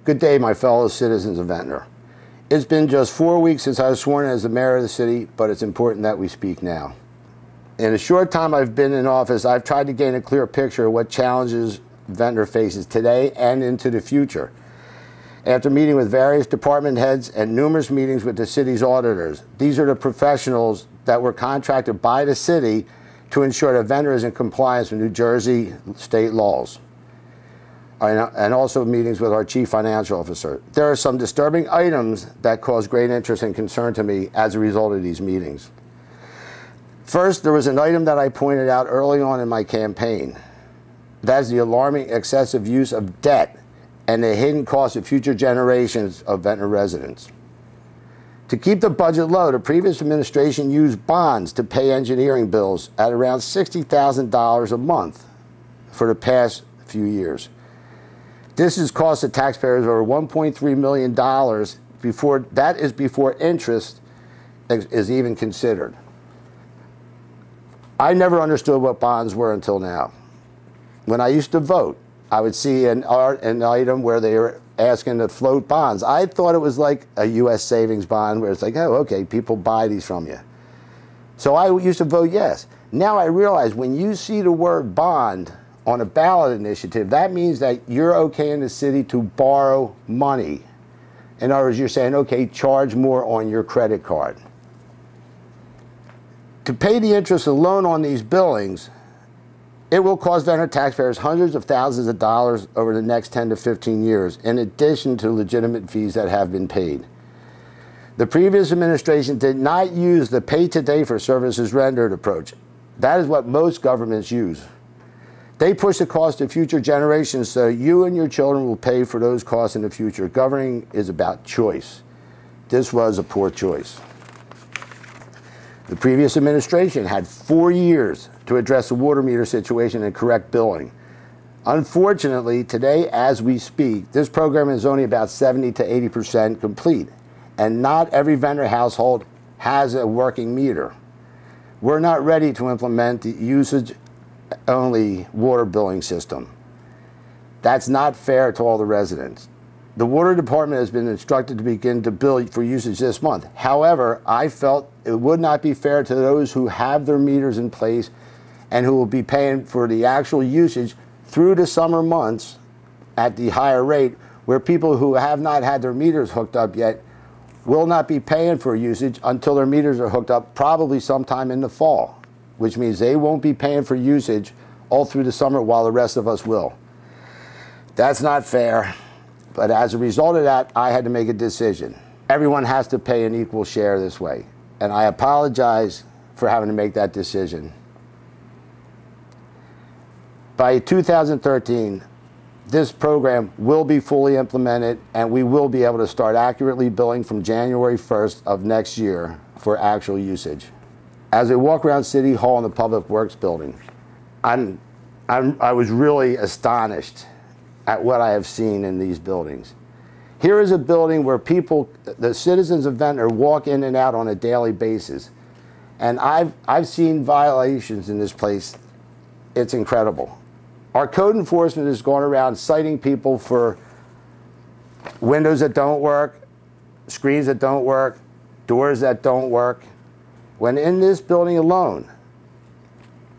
Good day, my fellow citizens of Ventnor. It's been just 4 weeks since I was sworn in as the mayor of the city, but it's important that we speak now. In the short time I've been in office, I've tried to gain a clear picture of what challenges Ventnor faces today and into the future. After meeting with various department heads and numerous meetings with the city's auditors, these are the professionals that were contracted by the city to ensure that Ventnor is in compliance with New Jersey state laws. And also meetings with our chief financial officer. There are some disturbing items that cause great interest and concern to me as a result of these meetings. First, there was an item that I pointed out early on in my campaign. That is the alarming excessive use of debt and the hidden cost of future generations of Ventnor residents. To keep the budget low, the previous administration used bonds to pay engineering bills at around $60,000 a month for the past few years. This has cost the taxpayers over $1.3 million before interest is even considered. I never understood what bonds were until now. When I used to vote, I would see an item where they were asking to float bonds. I thought it was like a U.S. savings bond where it's like, oh, okay, people buy these from you. So I used to vote yes. Now I realize when you see the word bond on a ballot initiative, that means that you're okay in the city to borrow money. In other words, you're saying, okay, charge more on your credit card. To pay the interest alone on these billings, it will cost Ventnor taxpayers hundreds of thousands of dollars over the next 10 to 15 years, in addition to legitimate fees that have been paid. The previous administration did not use the pay today for services rendered approach. That is what most governments use. They push the cost to future generations so you and your children will pay for those costs in the future. Governing is about choice. This was a poor choice. The previous administration had 4 years to address the water meter situation and correct billing. Unfortunately, today as we speak, this program is only about 70 to 80% complete, and not every Ventnor household has a working meter. We're not ready to implement the usage-only water billing system. That's not fair to all the residents. The water department has been instructed to begin to bill for usage this month. However, I felt it would not be fair to those who have their meters in place and who will be paying for the actual usage through the summer months at the higher rate, where people who have not had their meters hooked up yet will not be paying for usage until their meters are hooked up, probably sometime in the fall, which means they won't be paying for usage all through the summer while the rest of us will. That's not fair, but as a result of that, I had to make a decision. Everyone has to pay an equal share this way, and I apologize for having to make that decision. By 2013, this program will be fully implemented, and we will be able to start accurately billing from January 1st of next year for actual usage. As I walk around City Hall in the Public Works building, I was really astonished at what I have seen in these buildings. Here is a building where people, the citizens of Ventnor, walk in and out on a daily basis. And I've seen violations in this place. It's incredible. Our code enforcement has gone around citing people for windows that don't work, screens that don't work, doors that don't work. When in this building alone,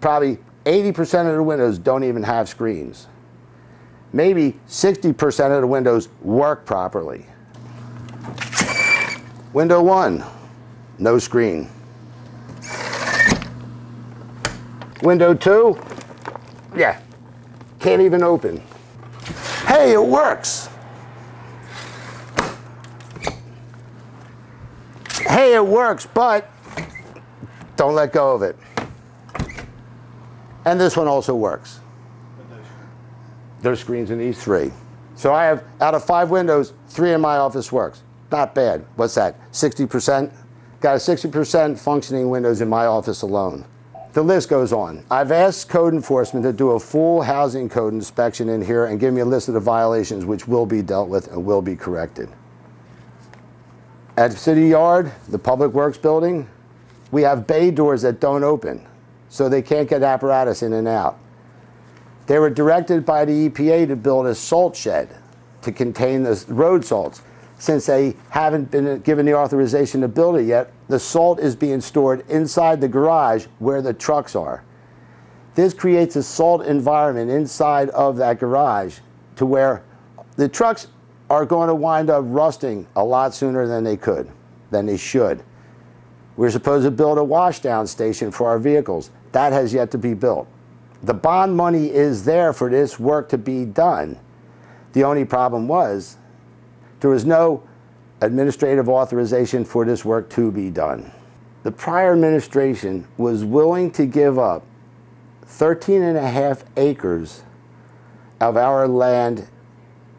probably 80% of the windows don't even have screens. Maybe 60% of the windows work properly. Window 1, no screen. Window 2, yeah, can't even open. Hey, it works. Hey, it works, but don't let go of it. And this one also works. There's screens in these 3. So I have, out of 5 windows, 3 in my office works. Not bad. What's that, 60%? Got a 60% functioning windows in my office alone. The list goes on. I've asked code enforcement to do a full housing code inspection in here and give me a list of the violations which will be dealt with and will be corrected. At City Yard, the Public Works building, we have bay doors that don't open, so they can't get apparatus in and out. They were directed by the EPA to build a salt shed to contain the road salts. Since they haven't been given the authorization to build it yet, the salt is being stored inside the garage where the trucks are. This creates a salt environment inside of that garage to where the trucks are going to wind up rusting a lot sooner than they should. We're supposed to build a washdown station for our vehicles. That has yet to be built. The bond money is there for this work to be done. The only problem was there was no administrative authorization for this work to be done. The prior administration was willing to give up 13.5 acres of our land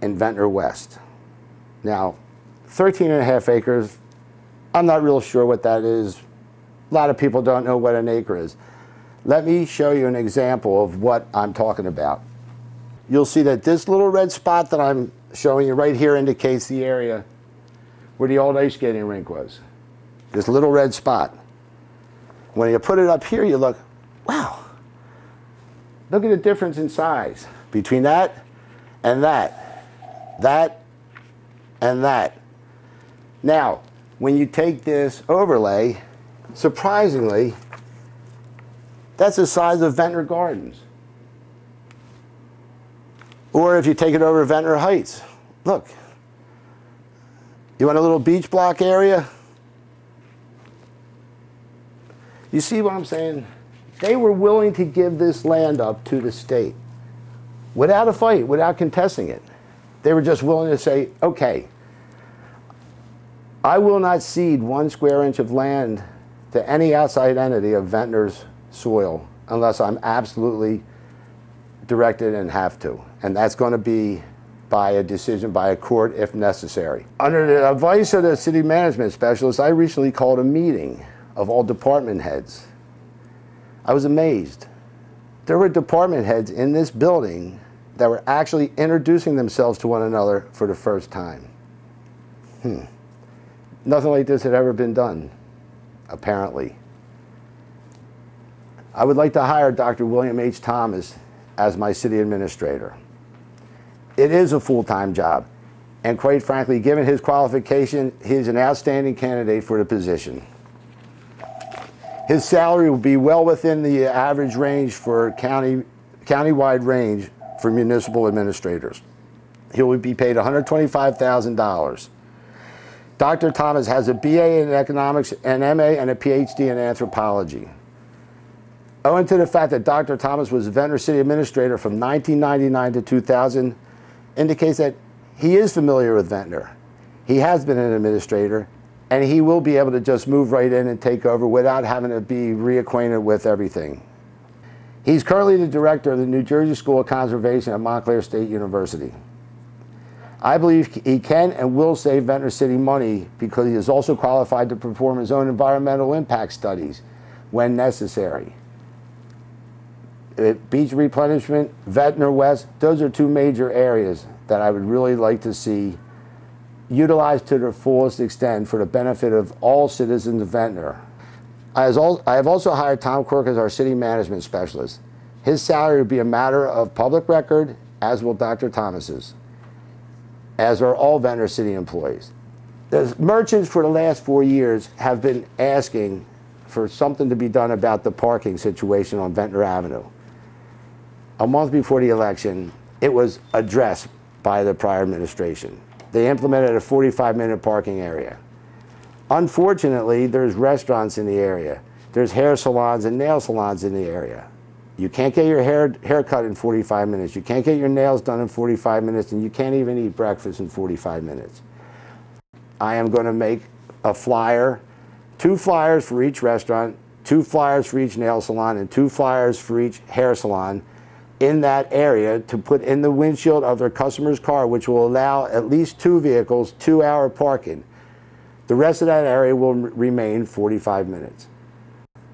in Ventnor West. Now, 13.5 acres, I'm not real sure what that is. A lot of people don't know what an acre is. Let me show you an example of what I'm talking about. You'll see that this little red spot that I'm showing you right here indicates the area where the old ice skating rink was. This little red spot. When you put it up here, you look, wow, look at the difference in size between that and that, and that. Now, when you take this overlay, surprisingly, that's the size of Ventnor Gardens. Or if you take it over Ventnor Heights, look. You want a little beach block area? You see what I'm saying? They were willing to give this land up to the state without a fight, without contesting it. They were just willing to say, okay, I will not cede 1 square inch of land to any outside entity of Ventnor's soil unless I'm absolutely directed and have to. And that's going to be by a decision by a court if necessary. Under the advice of the city management specialist, I recently called a meeting of all department heads. I was amazed. There were department heads in this building that were actually introducing themselves to one another for the first time. Nothing like this had ever been done, apparently. I would like to hire Dr. William H. Thomas as my city administrator. It is a full-time job, and quite frankly, given his qualification, he's an outstanding candidate for the position. His salary will be well within the average range for countywide range for municipal administrators. He will be paid $125,000. Dr. Thomas has a BA in economics, an MA, and a PhD in anthropology. Owing to the fact that Dr. Thomas was Ventnor City Administrator from 1999 to 2000, indicates that he is familiar with Ventnor. He has been an administrator, and he will be able to just move right in and take over without having to be reacquainted with everything. He's currently the director of the New Jersey School of Conservation at Montclair State University. I believe he can and will save Ventnor City money because he is also qualified to perform his own environmental impact studies when necessary. Beach replenishment, Ventnor West, those are 2 major areas that I would really like to see utilized to their fullest extent for the benefit of all citizens of Ventnor. I have also hired Tom Quirk as our city management specialist. His salary will be a matter of public record, as will Dr. Thomas's, as are all Ventnor City employees. The merchants for the last 4 years have been asking for something to be done about the parking situation on Ventnor Avenue. A month before the election, it was addressed by the prior administration. They implemented a 45-minute parking area. Unfortunately, there's restaurants in the area. There's hair salons and nail salons in the area. You can't get your hair cut in 45 minutes. You can't get your nails done in 45 minutes, and you can't even eat breakfast in 45 minutes. I am going to make a flyer, 2 flyers for each restaurant, 2 flyers for each nail salon, and 2 flyers for each hair salon in that area to put in the windshield of their customer's car, which will allow at least 2 vehicles, 2-hour parking. The rest of that area will remain 45 minutes.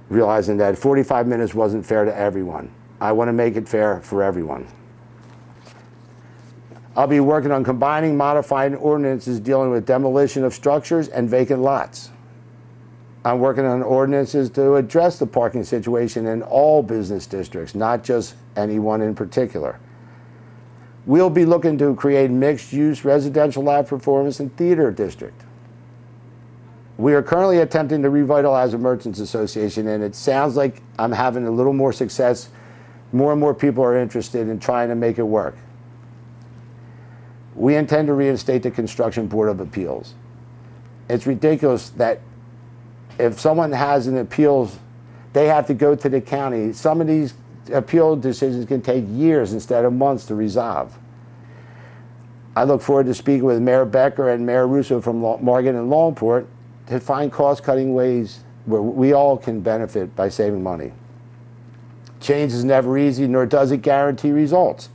Realizing that 45 minutes wasn't fair to everyone. I want to make it fair for everyone. I'll be working on combining modified ordinances dealing with demolition of structures and vacant lots. I'm working on ordinances to address the parking situation in all business districts, not just any one in particular. We'll be looking to create mixed-use residential live performance and theater district. We are currently attempting to revitalize the Merchants Association, and it sounds like I'm having a little more success. More and more people are interested in trying to make it work. We intend to reinstate the Construction Board of Appeals. It's ridiculous that if someone has an appeals, they have to go to the county. Some of these appeal decisions can take years instead of months to resolve. I look forward to speaking with Mayor Becker and Mayor Russo from Morgan and Longport to find cost-cutting ways where we all can benefit by saving money. Change is never easy, nor does it guarantee results.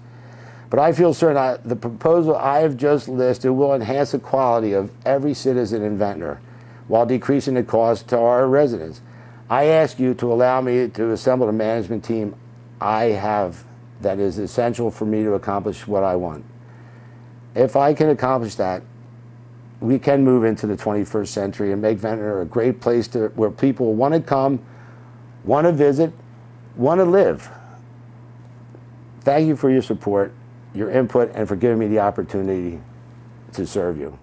But I feel certain that the proposal I have just listed will enhance the quality of every citizen in Ventnor while decreasing the cost to our residents. I ask you to allow me to assemble the management team I have that is essential for me to accomplish what I want. If I can accomplish that, we can move into the 21st century and make Ventnor a great place where people want to come, want to visit, want to live. Thank you for your support, your input, and for giving me the opportunity to serve you.